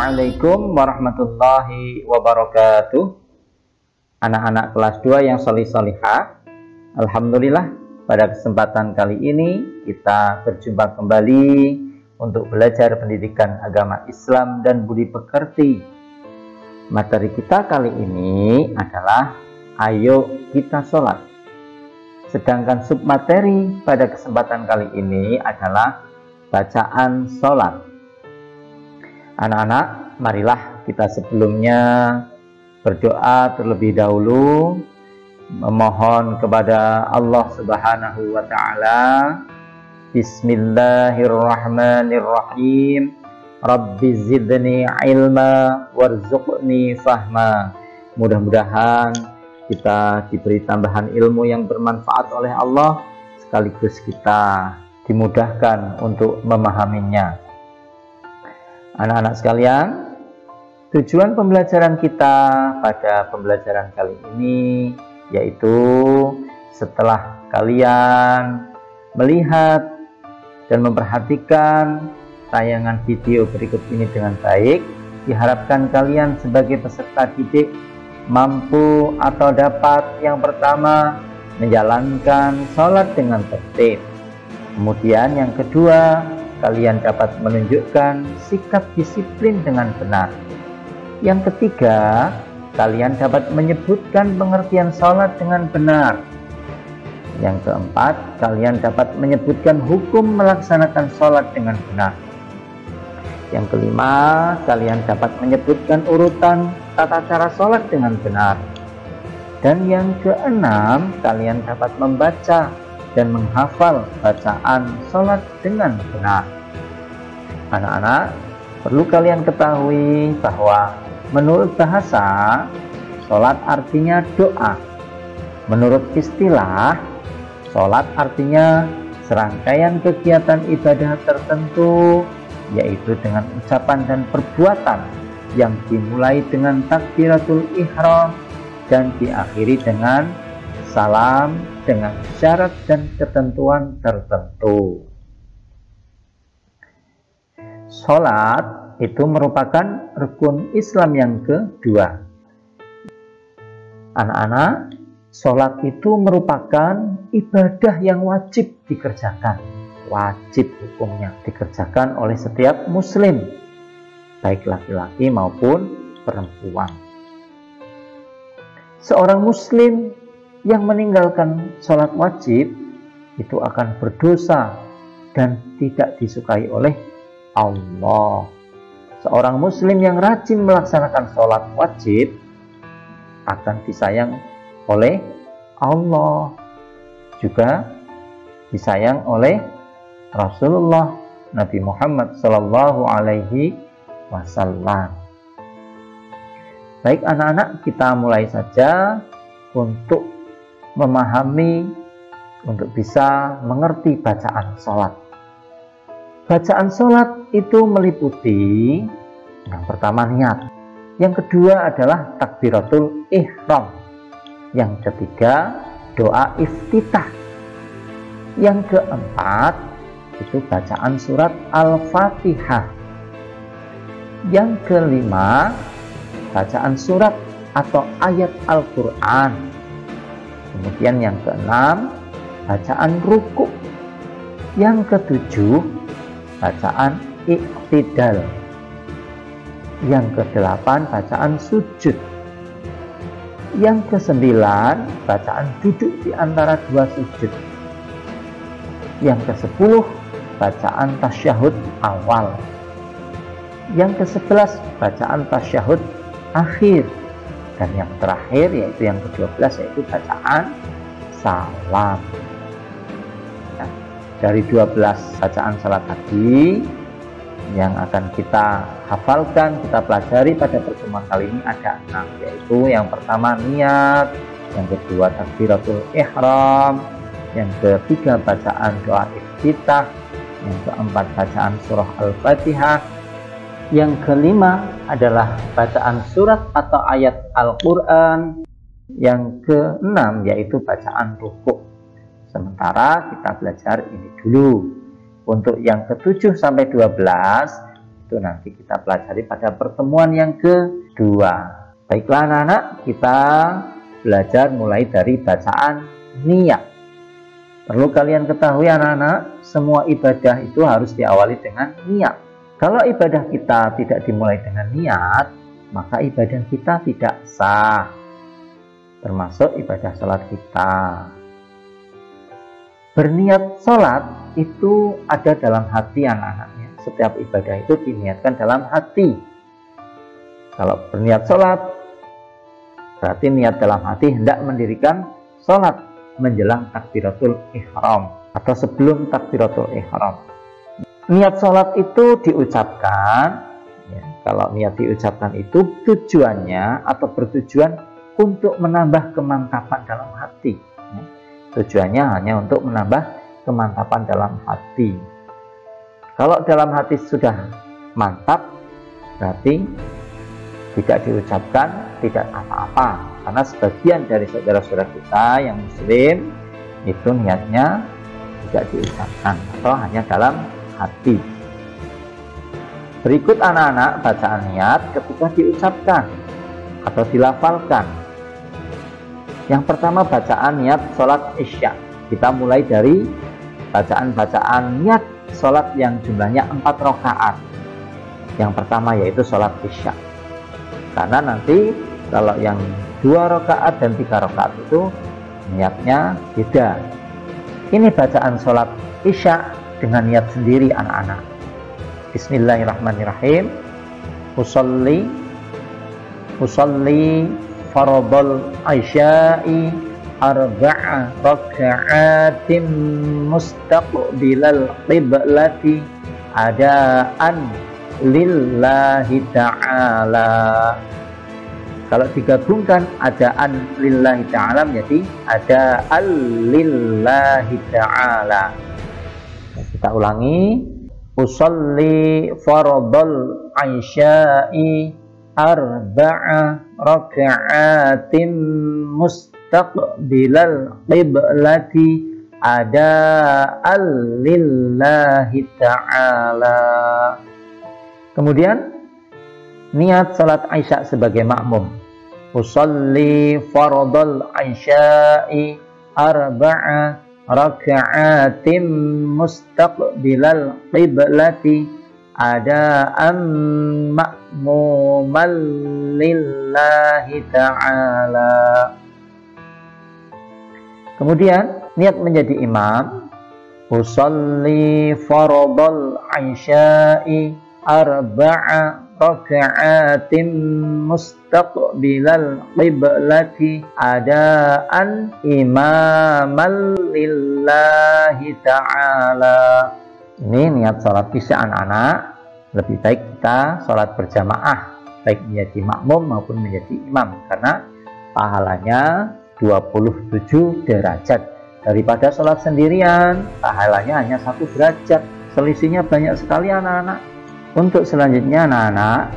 Assalamualaikum warahmatullahi wabarakatuh. Anak-anak kelas 2 yang solih-solihah, alhamdulillah pada kesempatan kali ini kita berjumpa kembali untuk belajar pendidikan agama Islam dan budi pekerti. Materi kita kali ini adalah ayo kita sholat. Sedangkan submateri pada kesempatan kali ini adalah bacaan sholat. Anak-anak, marilah kita sebelumnya berdoa terlebih dahulu, memohon kepada Allah Subhanahu wa Ta'ala. Bismillahirrahmanirrahim. Rabbi zidni ilma warzuqni fahma. Mudah-mudahan kita diberi tambahan ilmu yang bermanfaat oleh Allah, sekaligus kita dimudahkan untuk memahaminya. Anak-anak sekalian, tujuan pembelajaran kita pada pembelajaran kali ini yaitu setelah kalian melihat dan memperhatikan tayangan video berikut ini dengan baik, diharapkan kalian sebagai peserta didik mampu atau dapat yang pertama menjalankan sholat dengan tertib. Kemudian yang kedua, kalian dapat menunjukkan sikap disiplin dengan benar. Yang ketiga, kalian dapat menyebutkan pengertian sholat dengan benar. Yang keempat, kalian dapat menyebutkan hukum melaksanakan sholat dengan benar. Yang kelima, kalian dapat menyebutkan urutan tata cara sholat dengan benar. Dan yang keenam, kalian dapat membaca dan menghafal bacaan sholat dengan benar. Anak-anak, perlu kalian ketahui bahwa menurut bahasa, sholat artinya doa. Menurut istilah, sholat artinya serangkaian kegiatan ibadah tertentu, yaitu dengan ucapan dan perbuatan yang dimulai dengan takbiratul ihram dan diakhiri dengan salam dengan syarat dan ketentuan tertentu. Sholat itu merupakan rukun Islam yang kedua. Anak-anak, sholat itu merupakan ibadah yang wajib dikerjakan. Wajib hukumnya dikerjakan oleh setiap muslim, baik laki-laki maupun perempuan. Seorang muslim yang meninggalkan sholat wajib itu akan berdosa dan tidak disukai oleh Allah. Seorang muslim yang rajin melaksanakan sholat wajib akan disayang oleh Allah, juga disayang oleh Rasulullah Nabi Muhammad Sallallahu Alaihi Wasallam. Baik anak-anak, kita mulai saja untuk memahami, untuk bisa mengerti bacaan sholat. Bacaan sholat itu meliputi yang pertama niat, yang kedua adalah takbiratul ihram, yang ketiga doa iftitah, yang keempat itu bacaan surat Al-Fatihah, yang kelima bacaan surat atau ayat Al-Quran. Kemudian yang keenam, bacaan ruku. Yang ketujuh, bacaan iktidal. Yang kedelapan, bacaan sujud. Yang kesembilan, bacaan duduk di antara dua sujud. Yang kesepuluh, bacaan tasyahud awal. Yang kesebelas, bacaan tasyahud akhir. Dan yang terakhir yaitu yang ke-12 yaitu bacaan salam. Nah, dari 12 bacaan salat tadi yang akan kita hafalkan, kita pelajari pada pertemuan kali ini ada 6, yaitu yang pertama niat, yang kedua takbiratul ihram, yang ketiga bacaan doa iftitah, yang keempat bacaan surah Al-Fatihah, yang kelima adalah bacaan surat atau ayat Al-Quran, yang keenam yaitu bacaan ruku. Sementara kita belajar ini dulu. Untuk yang ke-7 sampai 12 Itu nanti kita pelajari pada pertemuan yang kedua. Baiklah anak-anak, kita belajar mulai dari bacaan niat. Perlu kalian ketahui anak-anak, semua ibadah itu harus diawali dengan niat. Kalau ibadah kita tidak dimulai dengan niat, maka ibadah kita tidak sah. Termasuk ibadah sholat kita. Berniat sholat itu ada dalam hati anak-anaknya. Setiap ibadah itu diniatkan dalam hati. Kalau berniat sholat, berarti niat dalam hati hendak mendirikan sholat menjelang takbiratul ihram atau sebelum takbiratul ihram. Niat sholat itu diucapkan, ya, kalau niat diucapkan itu tujuannya atau bertujuan untuk menambah kemantapan dalam hati. Ya. Tujuannya hanya untuk menambah kemantapan dalam hati. Kalau dalam hati sudah mantap, berarti tidak diucapkan tidak apa-apa, karena sebagian dari saudara-saudara kita yang muslim itu niatnya tidak diucapkan atau hanya dalam hati. Berikut anak-anak bacaan niat ketika diucapkan atau dilafalkan. Yang pertama bacaan niat sholat isya. Kita mulai dari bacaan-bacaan niat sholat yang jumlahnya 4 rakaat. Yang pertama yaitu sholat isya. Karena nanti kalau yang 2 rakaat dan 3 rakaat itu niatnya beda. Ini bacaan sholat isya dengan niat sendiri anak-anak. Bismillahirrahmanirrahim. Usolli faradul isya'i arba'a raka'atin mustaqbilal qiblati adaan lillahi ta'ala. Kalau digabungkan adaan lillahi ta'ala menjadi adaan lillahi ta'ala. Kita ulangi. Usolli faradul isya'i arba'a raka'atin mustaqbilal qiblati adaan lillahi ta'ala. Kemudian niat salat isya sebagai makmum. Usolli faradul isya'i arba'a raka'atin mustaqbilal qiblati adaan ma'muman lillahi ta'ala. Kemudian niat menjadi imam. Usolli faradul isya'i arba'a raka'atin mustaqbilal qiblati adaan imaman lillahi ta'ala. Ini niat sholat isya anak-anak. Lebih baik kita sholat berjamaah, baik menjadi makmum maupun menjadi imam, karena pahalanya 27 derajat. Daripada sholat sendirian, pahalanya hanya 1 derajat. Selisihnya banyak sekali anak-anak. Untuk selanjutnya anak-anak,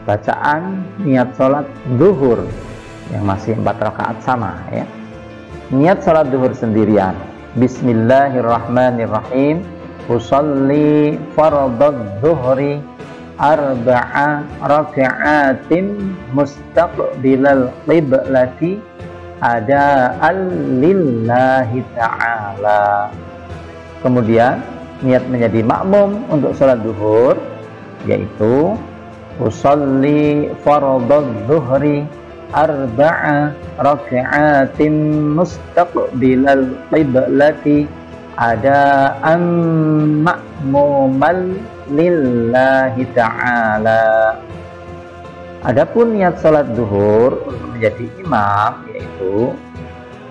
bacaan niat sholat zuhur yang masih 4 rakaat sama ya. Niat sholat zuhur sendirian. Bismillahirrahmanirrahim. Usolli fardadz zuhri arba'a raka'atin mustaqbilal qiblati adaan lillahi ta'ala. Kemudian niat menjadi makmum untuk sholat zuhur, yaitu usolli fardadz zuhri arba'a raka'atin mustaqbilal qiblati adaan ma'muman lillahi ta'ala. Adapun niat salat zuhur untuk menjadi imam, yaitu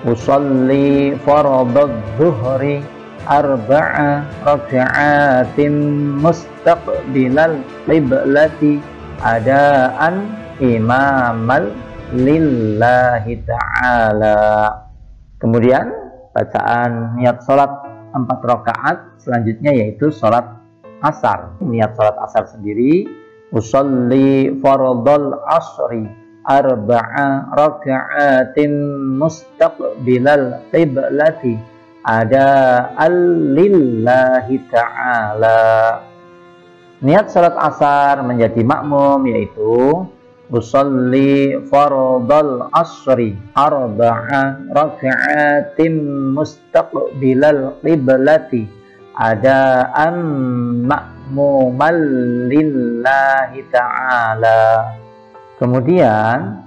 usolli fardadz zuhri arba'a raka'atin mustaqbilal qiblati adaan imaman lillahi ta'ala. Kemudian bacaan niat salat 4 rakaat selanjutnya yaitu salat asar. Niat salat asar sendiri, usolli fardal asri arba'a raka'atin mustaqbilal qiblati adaan lillahi ta'ala. Niat salat asar menjadi makmum yaitu usolli fardal asri arba'a raka'atin mustaqbilal qiblati adaan ma'muman lillahi ta'ala. Kemudian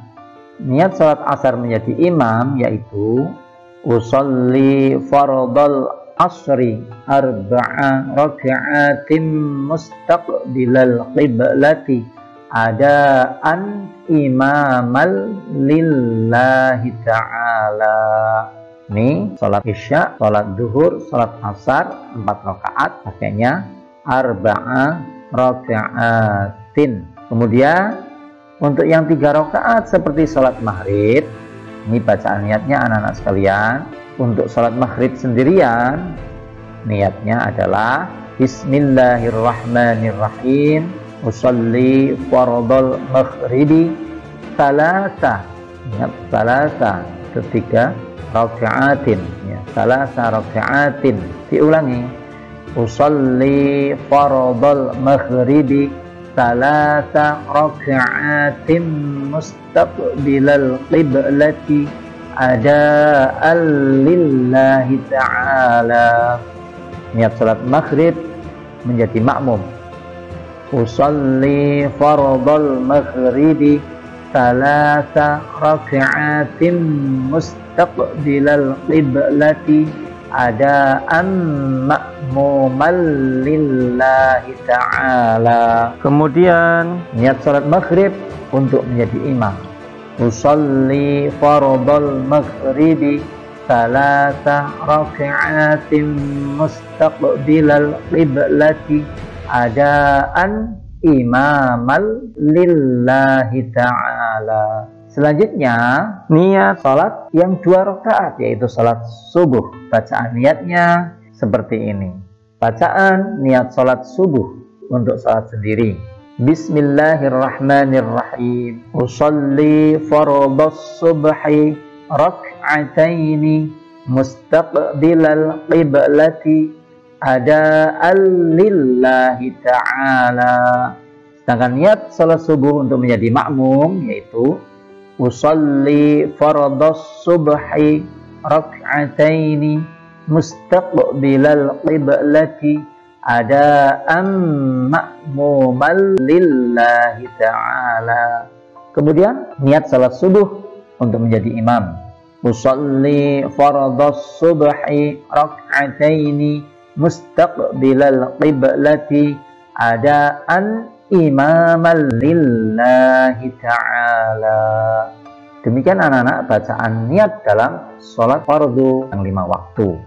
niat salat asar menjadi imam yaitu usolli fardal asri arba'a raka'atin mustaqbilal qiblati adaan imamal lillahi ta'ala. Ini sholat isya, sholat duhur, sholat asar 4 rakaat, pakainya arba'a raka'atin. Kemudian untuk yang 3 rakaat seperti sholat maghrib, ini bacaan niatnya anak-anak sekalian. Untuk sholat maghrib sendirian, niatnya adalah Bismillahirrahmanirrahim. Usolli fardal maghribi salasa, ingat salasa, ketiga raka'atin, ya, salasa raka'atin. Diulangi, usolli fardal maghribi salasa raka'atin mustaqbilal qiblati ada'an lillahi ta'ala. Niat salat maghrib menjadi makmum. Usolli fardal maghribi salasa raka'atin mustaqbilal qiblati adaan ma'muman lillahi ta'ala. Kemudian niat salat maghrib untuk menjadi imam. Usolli fardal maghribi salasa raka'atin mustaqbilal qiblati adaan imamal lillahi ta'ala. Selanjutnya niat salat yang 2 rakaat yaitu salat subuh. Bacaan niatnya seperti ini. Bacaan niat salat subuh untuk salat sendiri. Bismillahirrahmanirrahim. Usolli fardhas subhi rak'ataini mustaqbilal qiblati adaan lillahi ta'ala. Sedangkan niat salat subuh untuk menjadi makmum yaitu usolli fardhas subhi rak'ataini mustaqbilal qiblati adaan ma'muman lillahi ta'ala. Kemudian niat salat subuh untuk menjadi imam. Usolli fardhas subhi rak'ataini mustaqbilal qiblati adaan imaman lillahi ta'ala. Demikian anak-anak bacaan niat dalam sholat fardu yang 5 waktu.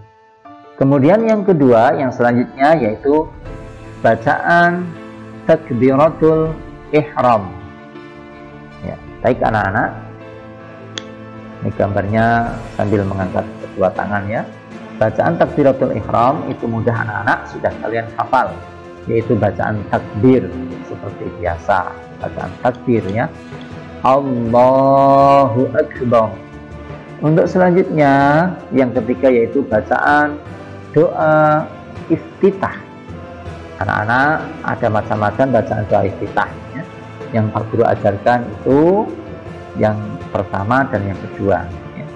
Kemudian yang kedua, yang selanjutnya yaitu bacaan takbiratul ihram. Ya, baik anak-anak. Ini gambarnya sambil mengangkat kedua tangan ya. Bacaan takbiratul ihram itu mudah anak-anak, sudah kalian hafal, yaitu bacaan takbir seperti biasa. Bacaan takbirnya Allahu Akbar. Untuk selanjutnya yang ketiga yaitu bacaan doa iftitah. Anak-anak ada macam-macam bacaan doa iftitah ya. Yang Pak Guru ajarkan itu yang pertama dan yang kedua ya.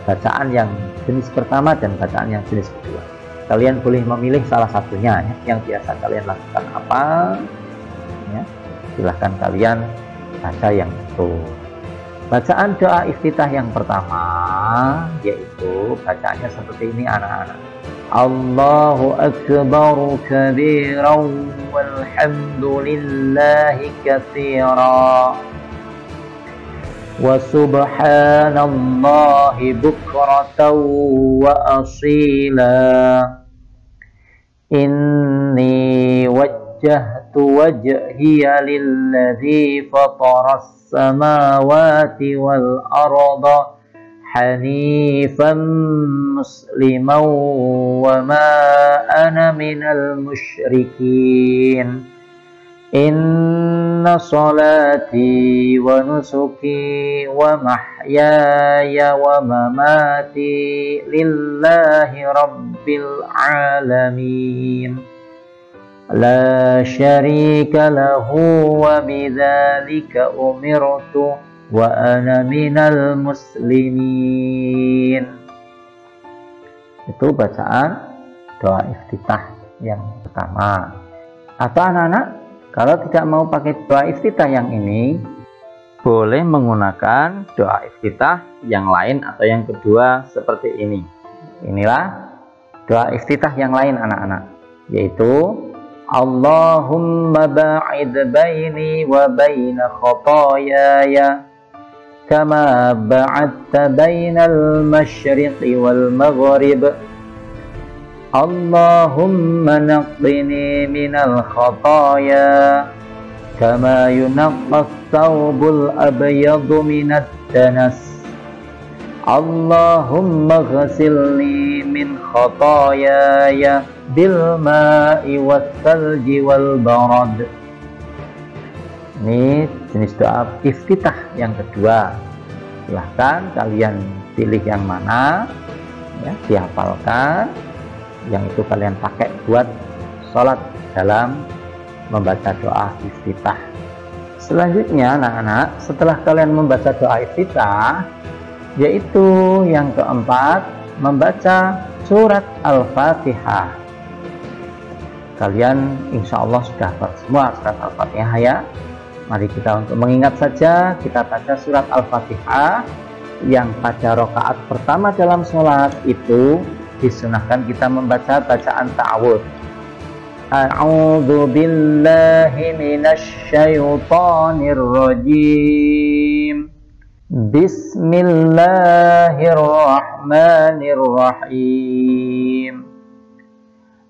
Bacaan yang jenis pertama dan bacaan yang jenis kedua. Kalian boleh memilih salah satunya ya. Yang biasa kalian lakukan apa ya. Silahkan kalian baca yang itu. Bacaan doa iftitah yang pertama yaitu bacaannya seperti ini anak-anak. Allahu akbar kabiran walhamdulillahi katsira wa subhanallahi bukratan wa asila. Inni wajjahtu wajhiya lilladzi fataras samawati wal arda hanifan musliman wa ma ana minal musyrikin. Inna salati wa nusuki wa mahyaya wa mamati lillahi rabbil alamin. la syarika lahu wa bidzalika umirtu wa ana minal muslimin. Itu bacaan doa iftitah yang pertama. Atau anak-anak, kalau tidak mau pakai doa iftitah yang ini, boleh menggunakan doa iftitah yang lain atau yang kedua seperti ini. Inilah doa iftitah yang lain anak-anak, yaitu Allahumma ba'id baini wa baina khotoyaya kama ba'adta bainal masyriqi wal maghrib. Allahumma naqqini minal khotoya kama yunaqqas thawbul abyadu minad danas. Allahumma ghasilni min khotoyaya bil ma'i was salji wal barad. Ini jenis doa iftitah yang kedua. Silahkan kalian pilih yang mana, ya, dihafalkan, yang itu kalian pakai buat sholat dalam membaca doa iftitah. Selanjutnya anak-anak, setelah kalian membaca doa iftitah, yaitu yang keempat, membaca surat Al-Fatihah. Kalian insya Allah sudah hafal semua surat Al-Fatihah ya. Mari kita untuk mengingat saja, kita baca surat Al-Fatihah yang pada rakaat pertama dalam sholat itu disunahkan kita membaca bacaan ta'awudz. A'udzu billahi minasy syaithanir rajim. Bismillahirrahmanirrahim.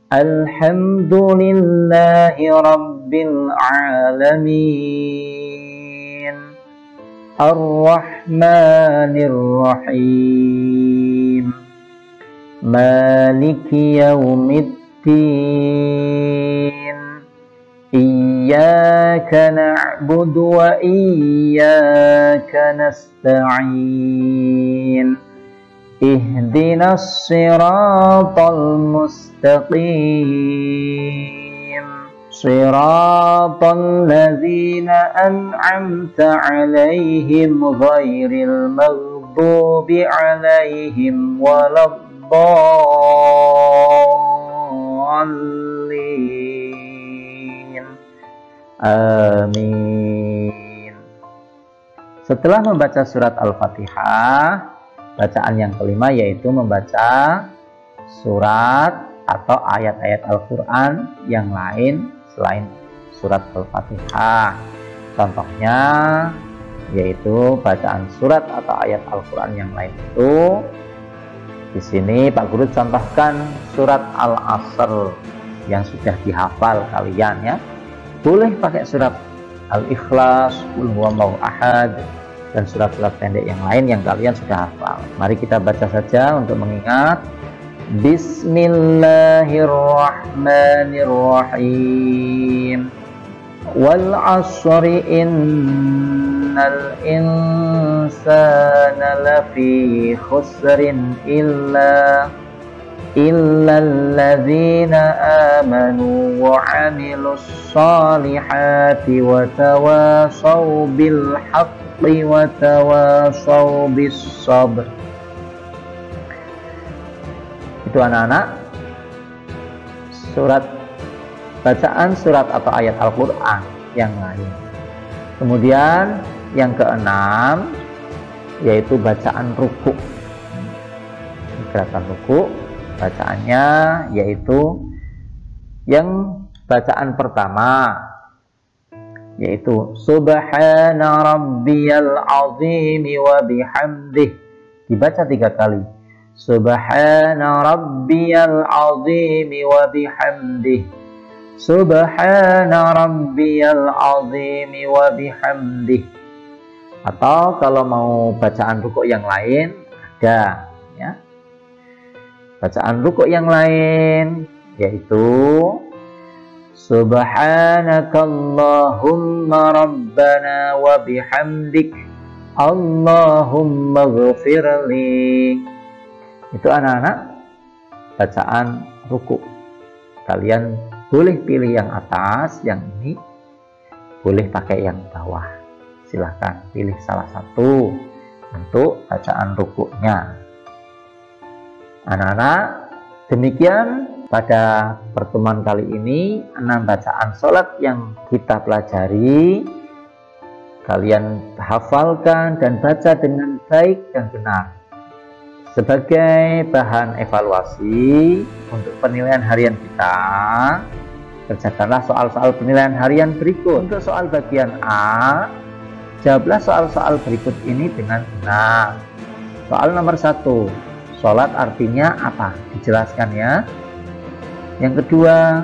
Alhamdulillahi rabbil alamin. Ar-Rahmanir Rahim. Maliki yaumiddin. Iyyaka na'budu wa iyyaka nasta'in. Ihdinas siratal mustaqim. Siratal ladzina an'amta 'alaihim ghairil maghdubi 'alaihim waladdallin. Amin. Setelah membaca surat Al-Fatihah, bacaan yang kelima yaitu membaca surat atau ayat-ayat Al-Quran yang lain selain surat Al-Fatihah. Contohnya yaitu bacaan surat atau ayat Al-Quran yang lain itu, di sini Pak Guru contohkan surat Al-Asr yang sudah dihafal kalian ya. Boleh pakai surat Al-Ikhlas, Qul huwallahu ahad, dan surat-surat pendek yang lain yang kalian sudah hafal. Mari kita baca saja untuk mengingat. Bismillahirrahmanirrahim. Wal 'ashri innal insana lafi khusrin illa alladzina amanu wa 'amilus solihati wa tawasaw bil haqqi wa tawasaw bis sabr. Itu anak-anak bacaan surat atau ayat Al-Quran yang lain. Kemudian yang keenam yaitu bacaan ruku. Gerakan ruku bacaannya yaitu yang bacaan pertama yaitu Subhana rabbiyal azim wa bihamdih, dibaca 3 kali. Subhana rabbiyal azim wa bihamdih. Subhana rabbiyal azim wa bihamdih. Atau kalau mau bacaan rukuk yang lain ada ya. Bacaan rukuk yang lain yaitu Subhanakallahumma rabbana wa bihamdik Allahumma ghafirli. Itu anak-anak bacaan rukuk. Kalian boleh pilih yang atas, yang ini boleh pakai yang bawah. Silahkan pilih salah satu untuk bacaan rukuknya. Anak-anak, demikian pada pertemuan kali ini 6 bacaan sholat yang kita pelajari. Kalian hafalkan dan baca dengan baik dan benar. Sebagai bahan evaluasi untuk penilaian harian kita, kerjakanlah soal-soal penilaian harian berikut. Untuk soal bagian A, jawablah soal-soal berikut ini dengan benar. Soal nomor 1, sholat artinya apa? Dijelaskan ya. Yang kedua,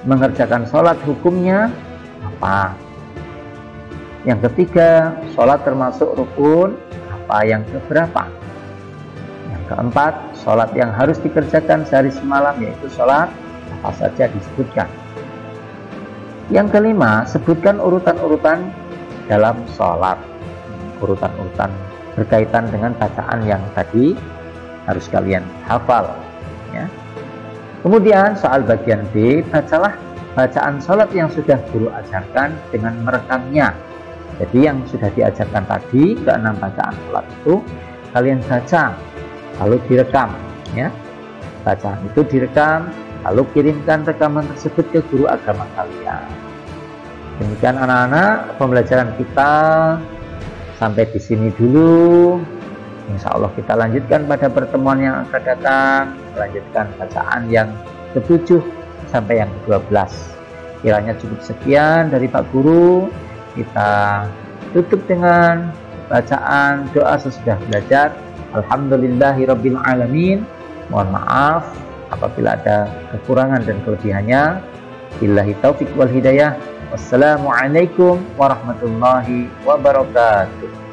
mengerjakan sholat hukumnya apa? Yang ketiga, sholat termasuk rukun apa yang keberapa? Yang keempat, sholat yang harus dikerjakan sehari semalam yaitu sholat apa saja disebutkan. Yang kelima, sebutkan urutan-urutan dalam sholat. Urutan-urutan berkaitan dengan bacaan yang tadi harus kalian hafal ya. Kemudian soal bagian B, bacalah bacaan sholat yang sudah guru ajarkan dengan merekamnya. Jadi yang sudah diajarkan tadi, ke-6 bacaan sholat itu kalian baca, lalu direkam ya. Bacaan itu direkam, lalu kirimkan rekaman tersebut ke guru agama kalian. Demikian anak-anak, pembelajaran kita sampai di sini dulu. Insya Allah kita lanjutkan pada pertemuan yang akan datang, melanjutkan bacaan yang ke-7 sampai yang ke-12. Kiranya cukup sekian dari Pak Guru. Kita tutup dengan bacaan doa sesudah belajar. Alhamdulillahirabbil alamin. Mohon maaf apabila ada kekurangan dan kelebihannya. Billahi taufik wal hidayah. Wassalamualaikum warahmatullahi wabarakatuh.